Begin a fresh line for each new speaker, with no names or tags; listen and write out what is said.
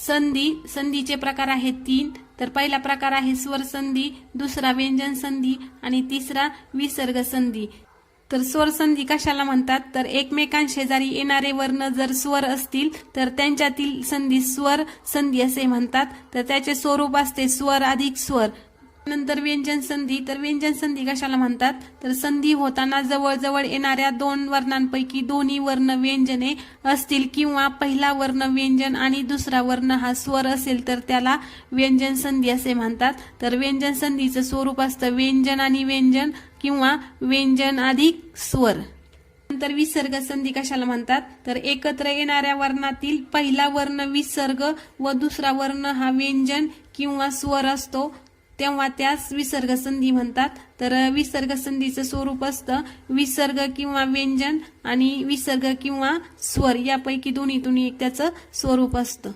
संधीचे प्रकार आहेत 3। तर पहिला प्रकार आहे स्वर संधी, दुसरा व्यंजन संधी आणि तिसरा विसर्ग संधी। तर स्वर संधी कशाला म्हणतात, तर एकमेकांशेजारी येणारे वर्ण जर स्वर असतील तर त्यांच्यातील संधी स्वर संधी असे म्हणतात। तर त्याचे स्वरूप असते स्वर अधिक स्वर। नंतर व्यंजन संधी, तर व्यंजन संधी कशाला म्हणतात, तर संधी होताना जवळजवळ येणाऱ्या 2 वर्णांपैकी दोन्ही वर्ण व्यंजने असतील किंवा पहिला वर्ण व्यंजन आणि दुसरा वर्ण हा स्वर असेल तर त्याला व्यंजन संधी असे म्हणतात। तर व्यंजन संधीचं स्वरूप असतं व्यंजन आणि व्यंजन किंवा व्यंजन अधिक स्वर। नंतर विसर्ग संधी कशाला म्हणतात, तर एकत्र येणाऱ्या वर्णातील पहिला वर्ण विसर्ग व दुसरा वर्ण हा व्यंजन किंवा स्वर असतो तेव्हा त्यास विसर्ग संधी म्हणतात। तर विसर्ग संधीचं स्वरूप असतं विसर्ग किंवा व्यंजन आणि विसर्ग किंवा स्वर यापैकी दोन्हीतून एक त्याचं स्वरूप असतं।